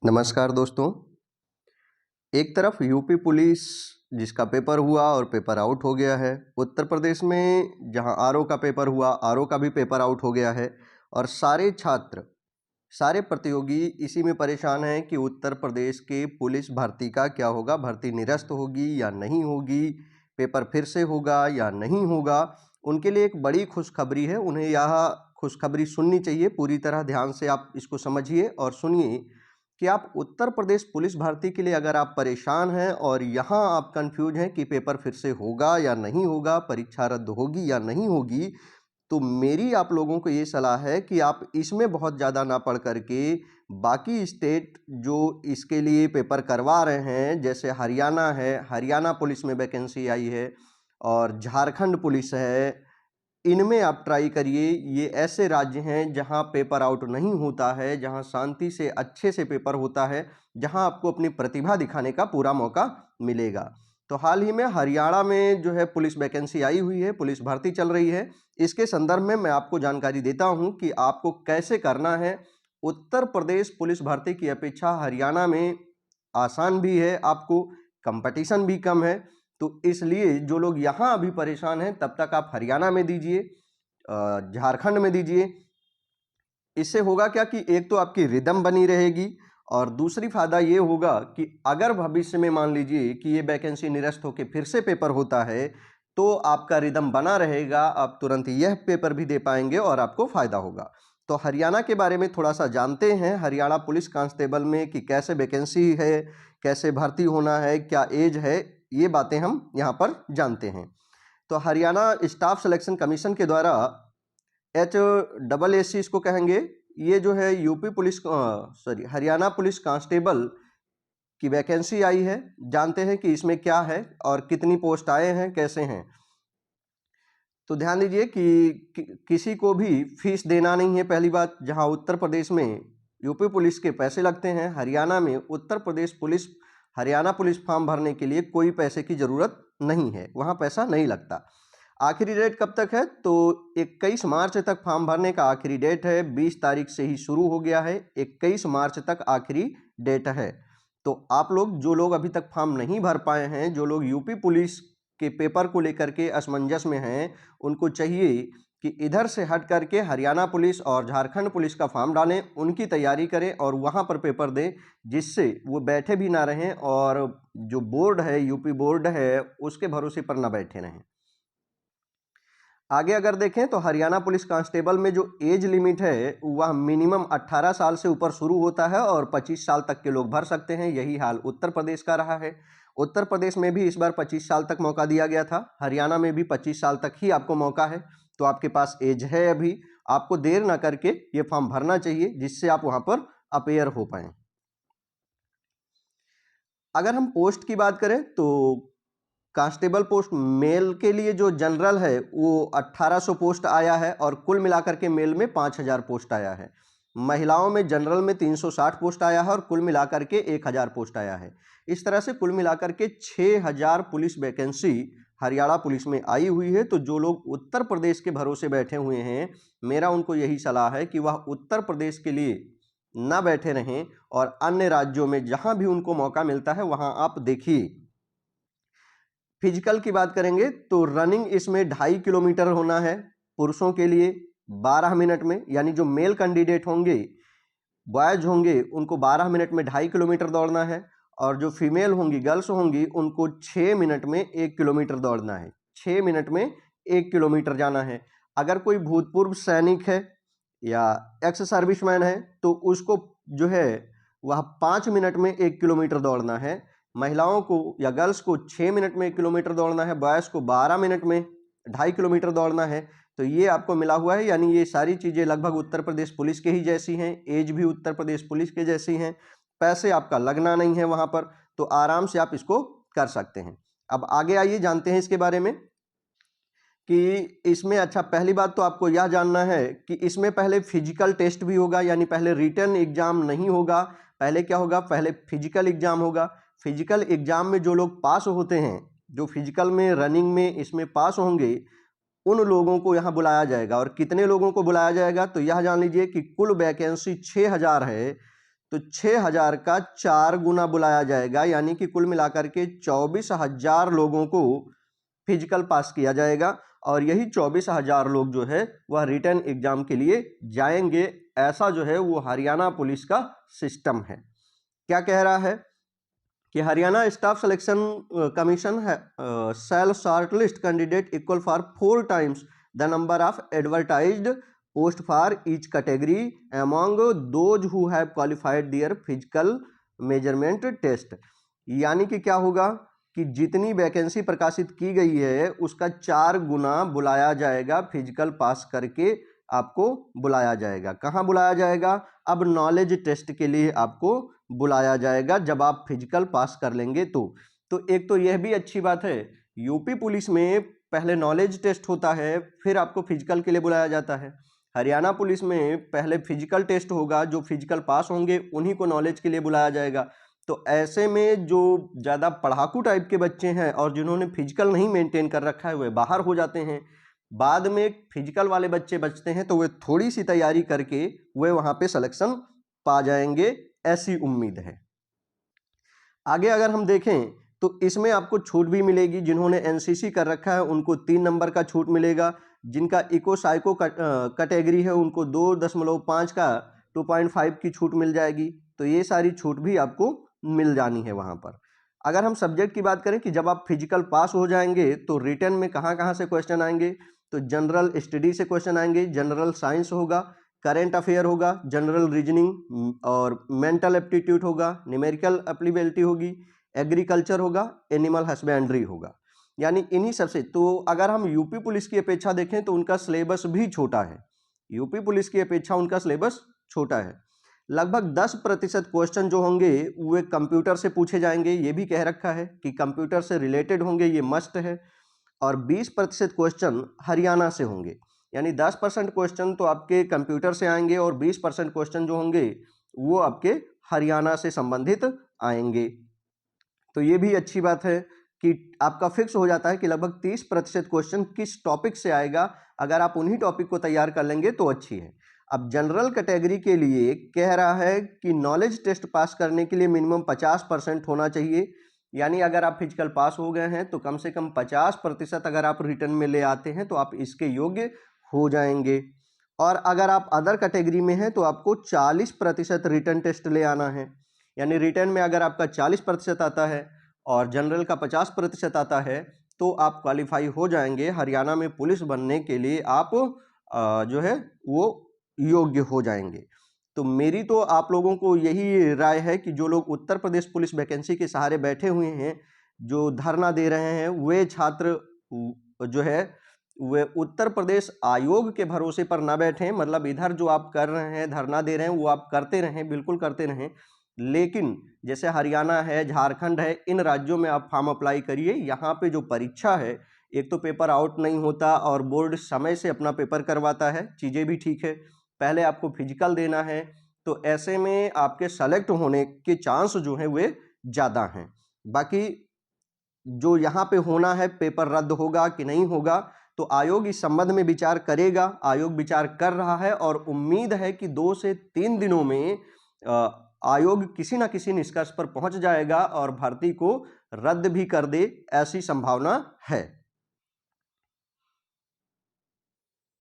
नमस्कार दोस्तों। एक तरफ यूपी पुलिस जिसका पेपर हुआ और पेपर आउट हो गया है। उत्तर प्रदेश में जहां आरओ का पेपर हुआ, आरओ का भी पेपर आउट हो गया है और सारे छात्र, सारे प्रतियोगी इसी में परेशान हैं कि उत्तर प्रदेश के पुलिस भर्ती का क्या होगा, भर्ती निरस्त होगी या नहीं होगी, पेपर फिर से होगा या नहीं होगा। उनके लिए एक बड़ी खुशखबरी है, उन्हें यह खुशखबरी सुननी चाहिए। पूरी तरह ध्यान से आप इसको समझिए और सुनिए कि आप उत्तर प्रदेश पुलिस भर्ती के लिए अगर आप परेशान हैं और यहाँ आप कंफ्यूज हैं कि पेपर फिर से होगा या नहीं होगा, परीक्षा रद्द होगी या नहीं होगी, तो मेरी आप लोगों को ये सलाह है कि आप इसमें बहुत ज़्यादा ना पढ़ करके बाकी स्टेट जो इसके लिए पेपर करवा रहे हैं, जैसे हरियाणा है, हरियाणा पुलिस में वैकेंसी आई है और झारखंड पुलिस है, इनमें आप ट्राई करिए। ये ऐसे राज्य हैं जहां पेपर आउट नहीं होता है, जहां शांति से अच्छे से पेपर होता है, जहां आपको अपनी प्रतिभा दिखाने का पूरा मौका मिलेगा। तो हाल ही में हरियाणा में जो है पुलिस वैकेंसी आई हुई है, पुलिस भर्ती चल रही है। इसके संदर्भ में मैं आपको जानकारी देता हूं कि आपको कैसे करना है। उत्तर प्रदेश पुलिस भर्ती की अपेक्षा हरियाणा में आसान भी है, आपको कंपटीशन भी कम है। तो इसलिए जो लोग यहाँ अभी परेशान हैं, तब तक आप हरियाणा में दीजिए, झारखंड में दीजिए। इससे होगा क्या कि एक तो आपकी रिदम बनी रहेगी और दूसरी फायदा ये होगा कि अगर भविष्य में मान लीजिए कि ये वैकेंसी निरस्त होकर फिर से पेपर होता है, तो आपका रिदम बना रहेगा, आप तुरंत यह पेपर भी दे पाएंगे और आपको फायदा होगा। तो हरियाणा के बारे में थोड़ा सा जानते हैं, हरियाणा पुलिस कांस्टेबल में कि कैसे वैकेंसी है, कैसे भर्ती होना है, क्या एज है, ये बातें हम यहाँ पर जानते हैं। तो हरियाणा स्टाफ सिलेक्शन कमीशन के द्वारा HSSC इसको कहेंगे, ये जो है UP police Haryana police constable की वैकेंसी आई है। जानते हैं कि इसमें क्या है और कितनी पोस्ट आए हैं, कैसे हैं। तो ध्यान दीजिए कि किसी को भी फीस देना नहीं है। पहली बात, जहां उत्तर प्रदेश में यूपी पुलिस के पैसे लगते हैं, हरियाणा में Uttar Pradesh police Haryana police form भरने के लिए कोई पैसे की ज़रूरत नहीं है, वहाँ पैसा नहीं लगता। आखिरी डेट कब तक है? तो 21 मार्च तक फॉर्म भरने का आखिरी डेट है। 20 तारीख से ही शुरू हो गया है, 21 मार्च तक आखिरी डेट है। तो आप लोग, जो लोग अभी तक फॉर्म नहीं भर पाए हैं, जो लोग यूपी पुलिस के पेपर को लेकर के असमंजस में हैं, उनको चाहिए कि इधर से हट करके हरियाणा पुलिस और झारखंड पुलिस का फॉर्म डालें, उनकी तैयारी करें और वहाँ पर पेपर दें, जिससे वो बैठे भी ना रहें और जो बोर्ड है, यूपी बोर्ड है, उसके भरोसे पर ना बैठे रहें। आगे अगर देखें तो हरियाणा पुलिस कांस्टेबल में जो एज लिमिट है वह मिनिमम 18 साल से ऊपर शुरू होता है और 25 साल तक के लोग भर सकते हैं। यही हाल उत्तर प्रदेश का रहा है। उत्तर प्रदेश में भी इस बार 25 साल तक मौका दिया गया था, हरियाणा में भी 25 साल तक ही आपको मौका है। तो आपके पास एज है, अभी आपको देर ना करके ये फॉर्म भरना चाहिए, जिससे आप वहां पर अपेयर हो पाए। अगर हम पोस्ट की बात करें तो कांस्टेबल पोस्ट मेल के लिए जो जनरल है वो 1800 पोस्ट आया है और कुल मिलाकर के मेल में 5000 पोस्ट आया है। महिलाओं में जनरल में 360 पोस्ट आया है और कुल मिलाकर के 1000 पोस्ट आया है। इस तरह से कुल मिलाकर के 6000 पुलिस वैकेंसी हरियाणा पुलिस में आई हुई है। तो जो लोग उत्तर प्रदेश के भरोसे बैठे हुए हैं, मेरा उनको यही सलाह है कि वह उत्तर प्रदेश के लिए ना बैठे रहें और अन्य राज्यों में जहां भी उनको मौका मिलता है वहां आप देखिए। फिजिकल की बात करेंगे तो रनिंग इसमें 2.5 किलोमीटर होना है पुरुषों के लिए 12 मिनट में, यानी जो मेल कैंडिडेट होंगे, बॉयज होंगे, उनको 12 मिनट में 2.5 किलोमीटर दौड़ना है और जो फीमेल होंगी, गर्ल्स होंगी, उनको 6 मिनट में 1 किलोमीटर दौड़ना है। 6 मिनट में 1 किलोमीटर जाना है। अगर कोई भूतपूर्व सैनिक है या एक्स सर्विसमैन है तो उसको जो है वह 5 मिनट में 1 किलोमीटर दौड़ना है। महिलाओं को या गर्ल्स को 6 मिनट में 1 किलोमीटर दौड़ना है, बॉयज़ को 12 मिनट में 2.5 किलोमीटर दौड़ना है। तो ये आपको मिला हुआ है, यानी ये सारी चीज़ें लगभग उत्तर प्रदेश पुलिस के ही जैसी हैं, एज भी उत्तर प्रदेश पुलिस के जैसी हैं, पैसे आपका लगना नहीं है वहाँ पर, तो आराम से आप इसको कर सकते हैं। अब आगे आइए, जानते हैं इसके बारे में कि इसमें, अच्छा पहली बात तो आपको यह जानना है कि इसमें पहले फिजिकल टेस्ट भी होगा, यानी पहले रिटन एग्जाम नहीं होगा। पहले क्या होगा? पहले फिजिकल एग्जाम होगा। फिजिकल एग्जाम में जो लोग पास होते हैं, जो फिजिकल में, रनिंग में, इसमें पास होंगे, उन लोगों को यहाँ बुलाया जाएगा। और कितने लोगों को बुलाया जाएगा? तो यह जान लीजिए कि कुल वैकेंसी 6000 है, तो 6,000 का 4 गुना बुलाया जाएगा, यानी कि कुल मिलाकर के 24,000 लोगों को फिजिकल पास किया जाएगा और यही 24,000 लोग जो है वह रिटर्न एग्जाम के लिए जाएंगे। ऐसा जो है वो हरियाणा पुलिस का सिस्टम है। क्या कह रहा है कि हरियाणा स्टाफ सिलेक्शन कमीशन है shall shortlist candidate equal for 4 times the number of advertised post for each category among those who have qualified their physical measurement test. यानी कि क्या होगा कि जितनी वैकेंसी प्रकाशित की गई है उसका 4 गुना बुलाया जाएगा, फिजिकल पास करके आपको बुलाया जाएगा। कहाँ बुलाया जाएगा? अब नॉलेज टेस्ट के लिए आपको बुलाया जाएगा जब आप फिजिकल पास कर लेंगे तो एक तो यह भी अच्छी बात है, यूपी पुलिस में पहले नॉलेज टेस्ट होता है फिर आपको फिजिकल के लिए बुलाया जाता है। हरियाणा पुलिस में पहले फिजिकल टेस्ट होगा, जो फिजिकल पास होंगे उन्हीं को नॉलेज के लिए बुलाया जाएगा। तो ऐसे में जो ज़्यादा पढ़ाकू टाइप के बच्चे हैं और जिन्होंने फिजिकल नहीं मेंटेन कर रखा है वे बाहर हो जाते हैं। बाद में फिजिकल वाले बच्चे बचते हैं तो वे थोड़ी सी तैयारी करके वे वहाँ पे सिलेक्शन पा जाएंगे, ऐसी उम्मीद है। आगे अगर हम देखें तो इसमें आपको छूट भी मिलेगी। जिन्होंने एनसीसी कर रखा है उनको 3 नंबर का छूट मिलेगा। जिनका इको साइको कैटेगरी है उनको 2.5 का 2.5 की छूट मिल जाएगी। तो ये सारी छूट भी आपको मिल जानी है वहाँ पर। अगर हम सब्जेक्ट की बात करें कि जब आप फिजिकल पास हो जाएंगे तो रिटर्न में कहाँ कहाँ से क्वेश्चन आएंगे, तो जनरल स्टडी से क्वेश्चन आएंगे, जनरल साइंस होगा, करेंट अफेयर होगा, जनरल रीजनिंग और मेंटल एप्टीट्यूड होगा, न्यूमेरिकल एप्लीबिलिटी होगी, एग्रीकल्चर होगा, एनिमल हस्बेंड्री होगा। यानी इन्हीं सबसे। तो अगर हम यूपी पुलिस की अपेक्षा देखें तो उनका सिलेबस भी छोटा है। यूपी पुलिस की अपेक्षा उनका सिलेबस छोटा है। लगभग 10% क्वेश्चन जो होंगे वे कंप्यूटर से पूछे जाएंगे, ये भी कह रखा है कि कंप्यूटर से रिलेटेड होंगे, ये मस्ट है। और 20% क्वेश्चन हरियाणा से होंगे, यानी 10% क्वेश्चन तो आपके कंप्यूटर से आएंगे और 20% क्वेश्चन जो होंगे वो आपके हरियाणा से संबंधित आएंगे। तो ये भी अच्छी बात है कि आपका फिक्स हो जाता है कि लगभग 30% क्वेश्चन किस टॉपिक से आएगा। अगर आप उन्हीं टॉपिक को तैयार कर लेंगे तो अच्छी है। अब जनरल कैटेगरी के लिए कह रहा है कि नॉलेज टेस्ट पास करने के लिए मिनिमम 50% होना चाहिए। यानी अगर आप फिजिकल पास हो गए हैं तो कम से कम 50% अगर आप रिटर्न में ले आते हैं तो आप इसके योग्य हो जाएंगे। और अगर आप अदर कैटेगरी में हैं तो आपको 40% रिटर्न टेस्ट ले आना है। यानी रिटर्न में अगर आपका 40% आता है और जनरल का 50% आता है तो आप क्वालिफाई हो जाएंगे। हरियाणा में पुलिस बनने के लिए आप जो है वो योग्य हो जाएंगे। तो मेरी तो आप लोगों को यही राय है कि जो लोग उत्तर प्रदेश पुलिस वैकेंसी के सहारे बैठे हुए हैं, जो धरना दे रहे हैं, वे छात्र जो है वे उत्तर प्रदेश आयोग के भरोसे पर ना बैठें। मतलब इधर जो आप कर रहे हैं, धरना दे रहे हैं, वो आप करते रहें, बिल्कुल करते रहें। लेकिन जैसे हरियाणा है, झारखंड है, इन राज्यों में आप फॉर्म अप्लाई करिए। यहाँ पे जो परीक्षा है, एक तो पेपर आउट नहीं होता और बोर्ड समय से अपना पेपर करवाता है, चीज़ें भी ठीक है। पहले आपको फिजिकल देना है, तो ऐसे में आपके सेलेक्ट होने के चांस जो हैं वे ज़्यादा हैं। बाकी जो यहाँ पे होना है, पेपर रद्द होगा कि नहीं होगा, तो आयोग इस संबंध में विचार करेगा। आयोग विचार कर रहा है और उम्मीद है कि 2 से 3 दिनों में आयोग किसी न किसी निष्कर्ष पर पहुंच जाएगा और भर्ती को रद्द भी कर दे, ऐसी संभावना है।